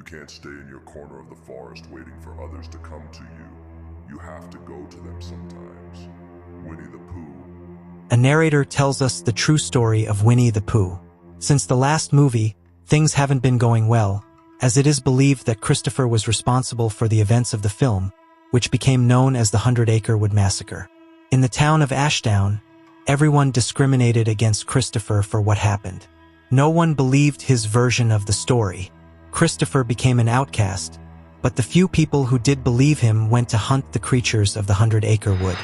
You can't stay in your corner of the forest waiting for others to come to you. You have to go to them sometimes. Winnie the Pooh. A narrator tells us the true story of Winnie the Pooh. Since the last movie, things haven't been going well, as it is believed that Christopher was responsible for the events of the film, which became known as the 100-Acre Wood Massacre. In the town of Ashdown, everyone discriminated against Christopher for what happened. No one believed his version of the story. Christopher became an outcast, but the few people who did believe him went to hunt the creatures of the 100-Acre Wood.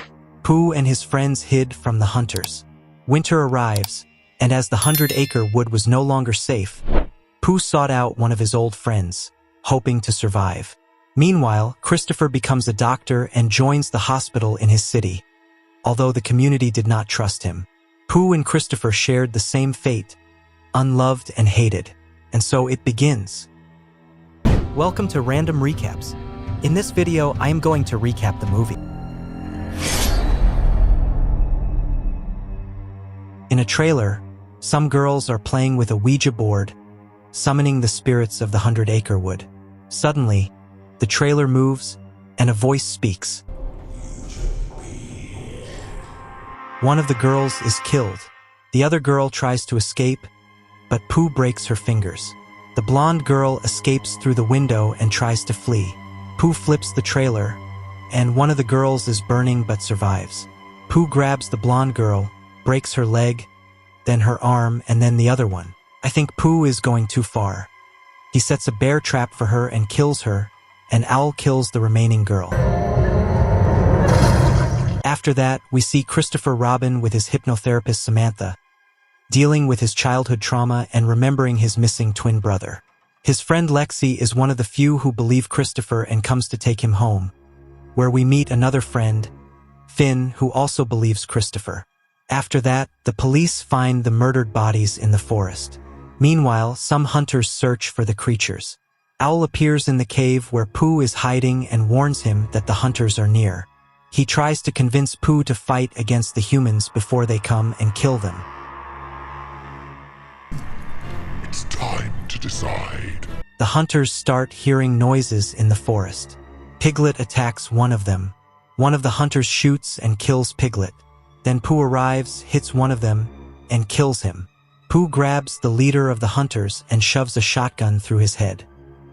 Pooh and his friends hid from the hunters. Winter arrives, and as the 100-Acre Wood was no longer safe, Pooh sought out one of his old friends, hoping to survive. Meanwhile, Christopher becomes a doctor and joins the hospital in his city. Although the community did not trust him, Pooh and Christopher shared the same fate, unloved and hated. And so it begins. Welcome to Random Recaps. In this video, I am going to recap the movie. In a trailer, some girls are playing with a Ouija board, summoning the spirits of the 100-Acre Wood. Suddenly, the trailer moves, and a voice speaks. One of the girls is killed. The other girl tries to escape, but Pooh breaks her fingers. The blonde girl escapes through the window and tries to flee. Pooh flips the trailer, and one of the girls is burning but survives. Pooh grabs the blonde girl, breaks her leg, then her arm, and then the other one. I think Pooh is going too far. He sets a bear trap for her and kills her, and Owl kills the remaining girl. After that, we see Christopher Robin with his hypnotherapist Samantha, dealing with his childhood trauma and remembering his missing twin brother. His friend Lexi is one of the few who believe Christopher and comes to take him home, where we meet another friend, Finn, who also believes Christopher. After that, the police find the murdered bodies in the forest. Meanwhile, some hunters search for the creatures. Owl appears in the cave where Pooh is hiding and warns him that the hunters are near. He tries to convince Pooh to fight against the humans before they come and kill them. It's time to decide. The hunters start hearing noises in the forest. Piglet attacks one of them. One of the hunters shoots and kills Piglet. Then Pooh arrives, hits one of them, and kills him. Pooh grabs the leader of the hunters and shoves a shotgun through his head.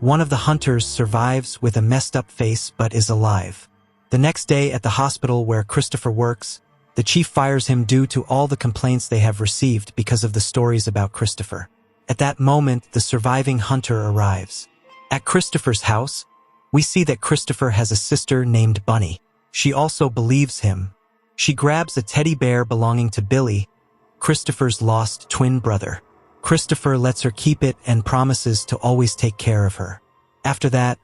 One of the hunters survives with a messed up face but is alive. The next day at the hospital where Christopher works, the chief fires him due to all the complaints they have received because of the stories about Christopher. At that moment, the surviving hunter arrives. At Christopher's house, we see that Christopher has a sister named Bunny. She also believes him. She grabs a teddy bear belonging to Billy, Christopher's lost twin brother. Christopher lets her keep it and promises to always take care of her. After that,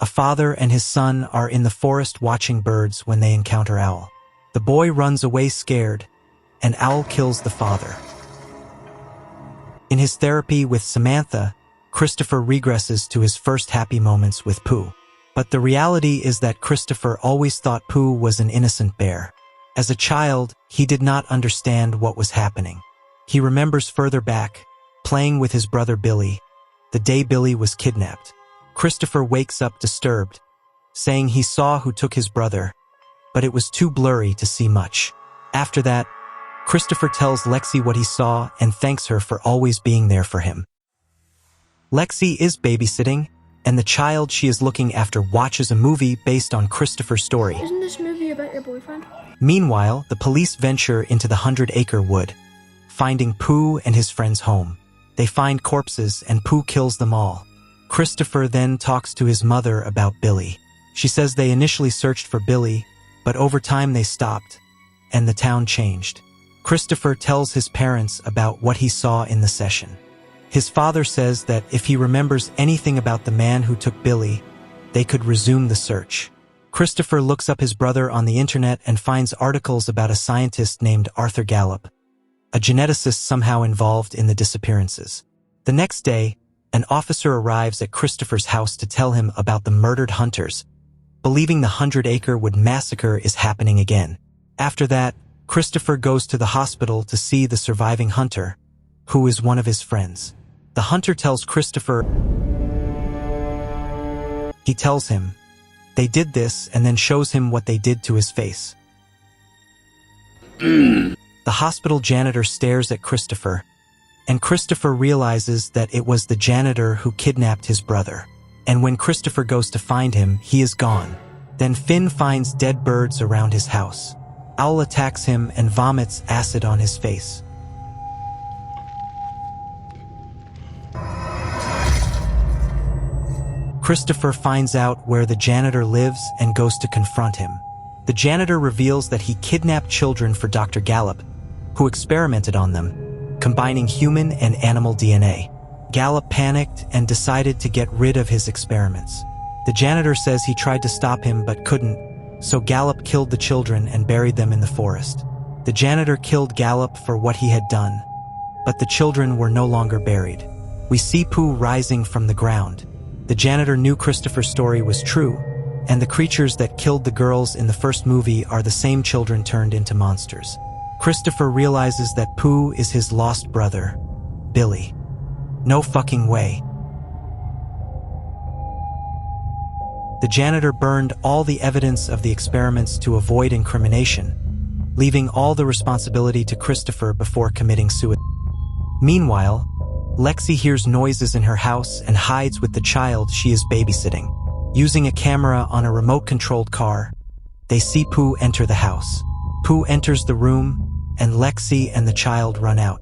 a father and his son are in the forest watching birds when they encounter Owl. The boy runs away scared, and Owl kills the father. In his therapy with Samantha, Christopher regresses to his first happy moments with Pooh. But the reality is that Christopher always thought Pooh was an innocent bear. As a child, he did not understand what was happening. He remembers further back, playing with his brother Billy, the day Billy was kidnapped. Christopher wakes up disturbed, saying he saw who took his brother, but it was too blurry to see much. After that, Christopher tells Lexi what he saw and thanks her for always being there for him. Lexi is babysitting, and the child she is looking after watches a movie based on Christopher's story. Isn't this movie about your boyfriend? Meanwhile, the police venture into the 100-Acre Wood, finding Pooh and his friends home. They find corpses and Pooh kills them all. Christopher then talks to his mother about Billy. She says they initially searched for Billy, but over time they stopped, and the town changed. Christopher tells his parents about what he saw in the session. His father says that if he remembers anything about the man who took Billy, they could resume the search. Christopher looks up his brother on the internet and finds articles about a scientist named Arthur Gallup, a geneticist somehow involved in the disappearances. The next day, an officer arrives at Christopher's house to tell him about the murdered hunters, believing the 100-Acre Wood Massacre is happening again. After that, Christopher goes to the hospital to see the surviving hunter, who is one of his friends. The hunter tells Christopher He tells him they did this and then shows him what they did to his face. The hospital janitor stares at Christopher, and Christopher realizes that it was the janitor who kidnapped his brother. And when Christopher goes to find him, he is gone. Then Finn finds dead birds around his house. Owl attacks him and vomits acid on his face. Christopher finds out where the janitor lives and goes to confront him. The janitor reveals that he kidnapped children for Dr. Gallup, who experimented on them, combining human and animal DNA. Gallup panicked and decided to get rid of his experiments. The janitor says he tried to stop him but couldn't, so Gallup killed the children and buried them in the forest. The janitor killed Gallup for what he had done, but the children were no longer buried. We see Pooh rising from the ground. The janitor knew Christopher's story was true, and the creatures that killed the girls in the first movie are the same children turned into monsters. Christopher realizes that Pooh is his lost brother, Billy. No fucking way. The janitor burned all the evidence of the experiments to avoid incrimination, leaving all the responsibility to Christopher before committing suicide. Meanwhile, Lexi hears noises in her house and hides with the child she is babysitting. Using a camera on a remote-controlled car, they see Pooh enter the house. Pooh enters the room, and Lexi and the child run out.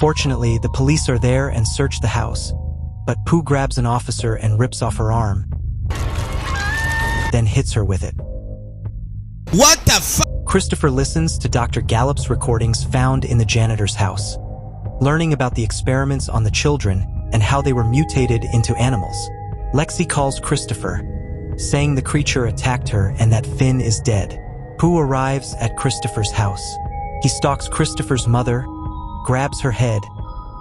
Fortunately, the police are there and search the house, but Pooh grabs an officer and rips off her arm, then hits her with it. What the fuck? Christopher listens to Dr. Gallup's recordings found in the janitor's house, learning about the experiments on the children and how they were mutated into animals. Lexi calls Christopher, saying the creature attacked her and that Finn is dead. Pooh arrives at Christopher's house. He stalks Christopher's mother, grabs her head,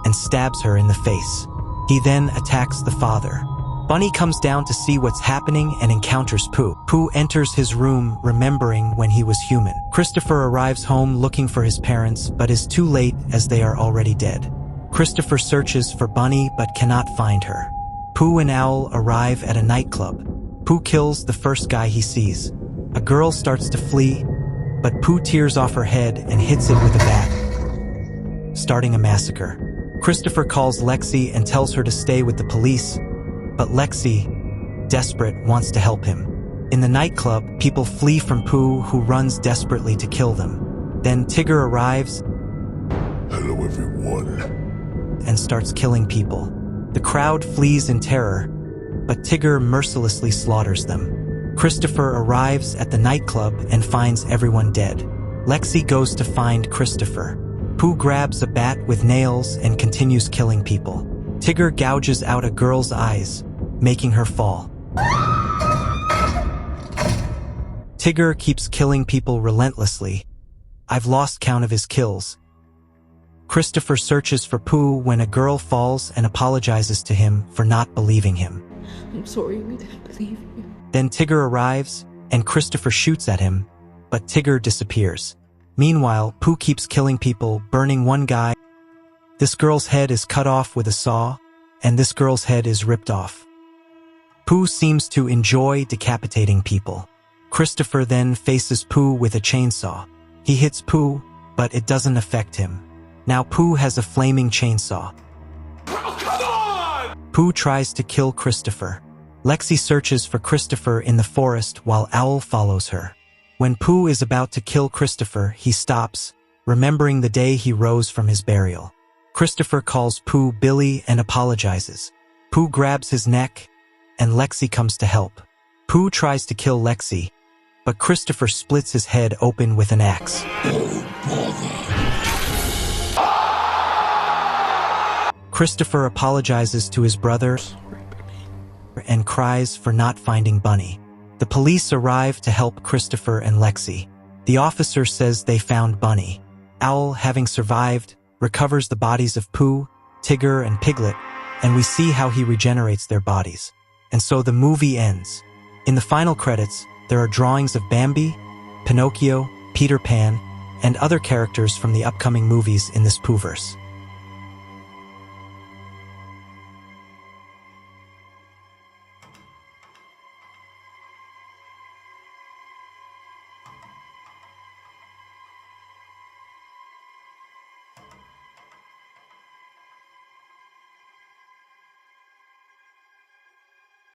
and stabs her in the face. He then attacks the father. Bunny comes down to see what's happening and encounters Pooh. Pooh enters his room remembering when he was human. Christopher arrives home looking for his parents but is too late as they are already dead. Christopher searches for Bunny but cannot find her. Pooh and Owl arrive at a nightclub. Pooh kills the first guy he sees. A girl starts to flee, but Pooh tears off her head and hits it with a bat, starting a massacre. Christopher calls Lexi and tells her to stay with the police, but Lexi, desperate, wants to help him. In the nightclub, people flee from Pooh, who runs desperately to kill them. Then Tigger arrives Hello, everyone. and starts killing people. The crowd flees in terror, but Tigger mercilessly slaughters them. Christopher arrives at the nightclub and finds everyone dead. Lexi goes to find Christopher. Pooh grabs a bat with nails and continues killing people. Tigger gouges out a girl's eyes, making her fall. Tigger keeps killing people relentlessly. I've lost count of his kills. Christopher searches for Pooh when a girl falls and apologizes to him for not believing him. I'm sorry we didn't believe you. Then Tigger arrives, and Christopher shoots at him, but Tigger disappears. Meanwhile, Pooh keeps killing people, burning one guy. This girl's head is cut off with a saw, and this girl's head is ripped off. Pooh seems to enjoy decapitating people. Christopher then faces Pooh with a chainsaw. He hits Pooh, but it doesn't affect him. Now Pooh has a flaming chainsaw. Oh, come on! Pooh tries to kill Christopher. Lexi searches for Christopher in the forest while Owl follows her. When Pooh is about to kill Christopher, he stops, remembering the day he rose from his burial. Christopher calls Pooh Billy and apologizes. Pooh grabs his neck, and Lexi comes to help. Pooh tries to kill Lexi, but Christopher splits his head open with an axe. Christopher apologizes to his brother and cries for not finding Bunny. The police arrive to help Christopher and Lexi. The officer says they found Bunny. Owl, having survived, recovers the bodies of Pooh, Tigger, and Piglet, and we see how he regenerates their bodies. And so the movie ends. In the final credits, there are drawings of Bambi, Pinocchio, Peter Pan, and other characters from the upcoming movies in this Poohverse.